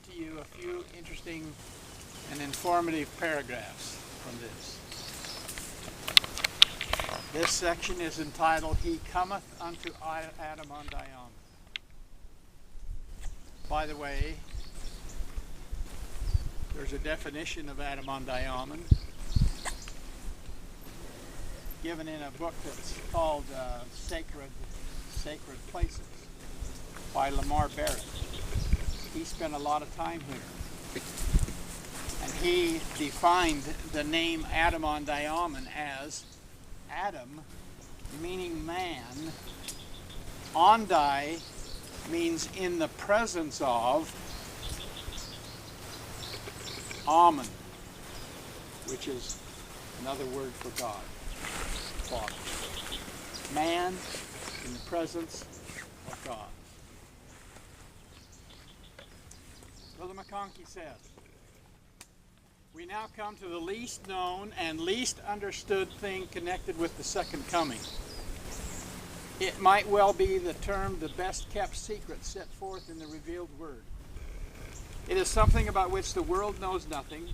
to you a few interesting and informative paragraphs from this. This section is entitled, He Cometh unto Adam Ondi Ahman. By the way, there's a definition of Adam Ondi Ahman given in a book that's called Sacred Places by Lamar Barrett. He spent a lot of time here. And he defined the name Adam Ondi Ahman as Adam, meaning man. Ondi means in the presence of. Ahman, which is another word for God, Father. Man in the presence of God. Brother McConkie says, we now come to the least known and least understood thing connected with the second coming. It might well be the term the best kept secret set forth in the revealed word. It is something about which the world knows nothing.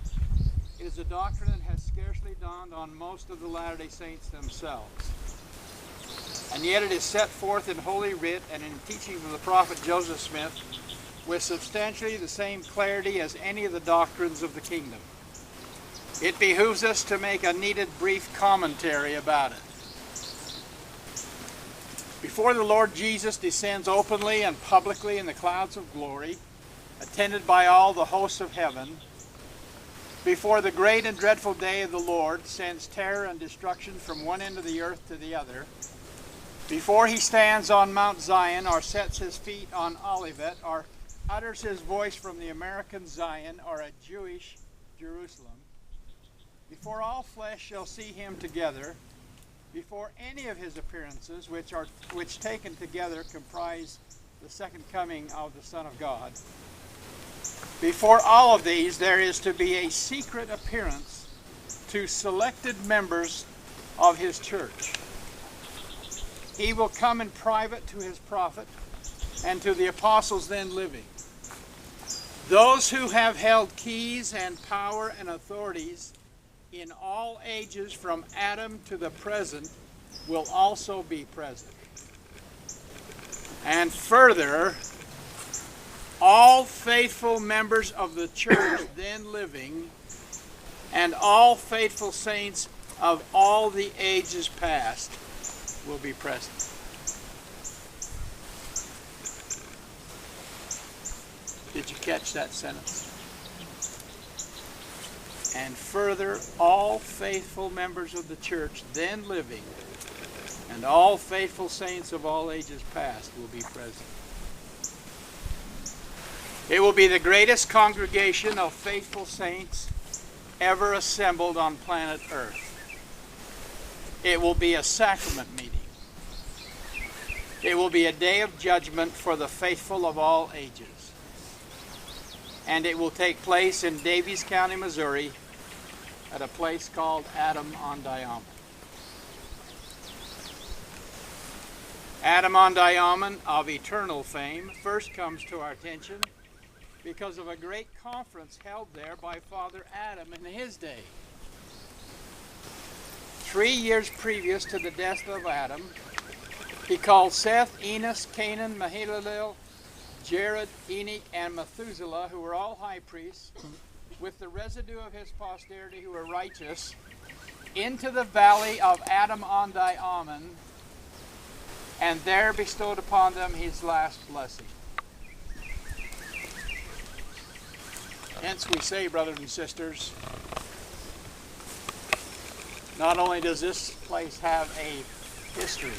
It is a doctrine that has scarcely dawned on most of the Latter-day Saints themselves. And yet it is set forth in Holy Writ and in teachings of the prophet Joseph Smith with substantially the same clarity as any of the doctrines of the kingdom. It behooves us to make a needed brief commentary about it. Before the Lord Jesus descends openly and publicly in the clouds of glory, attended by all the hosts of heaven, before the great and dreadful day of the Lord sends terror and destruction from one end of the earth to the other, before he stands on Mount Zion or sets his feet on Olivet or utters his voice from the American Zion or a Jewish Jerusalem, before all flesh shall see him together, before any of his appearances, which taken together comprise the second coming of the Son of God, before all of these, there is to be a secret appearance to selected members of his church. He will come in private to his prophet and to the apostles then living. Those who have held keys and power and authorities in all ages from Adam to the present will also be present. And further, all faithful members of the church then living, and all faithful saints of all the ages past will be present. Did you catch that sentence? And further, all faithful members of the church then living, and all faithful saints of all ages past will be present. It will be the greatest congregation of faithful saints ever assembled on planet Earth. It will be a sacrament meeting. It will be a day of judgment for the faithful of all ages. And it will take place in Daviess County, Missouri, at a place called Adam Ondi Ahman. Adam Ondi Ahman, of eternal fame, first comes to our attention because of a great conference held there by Father Adam in his day. 3 years previous to the death of Adam, he called Seth, Enos, Canaan, Mahalalel, Jared, Enoch, and Methuselah, who were all high priests, with the residue of his posterity who were righteous, into the valley of Adam Ondi Ahman, and there bestowed upon them his last blessing. Hence we say, brothers and sisters, not only does this place have a history,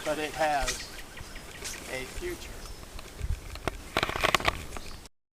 but it has a future.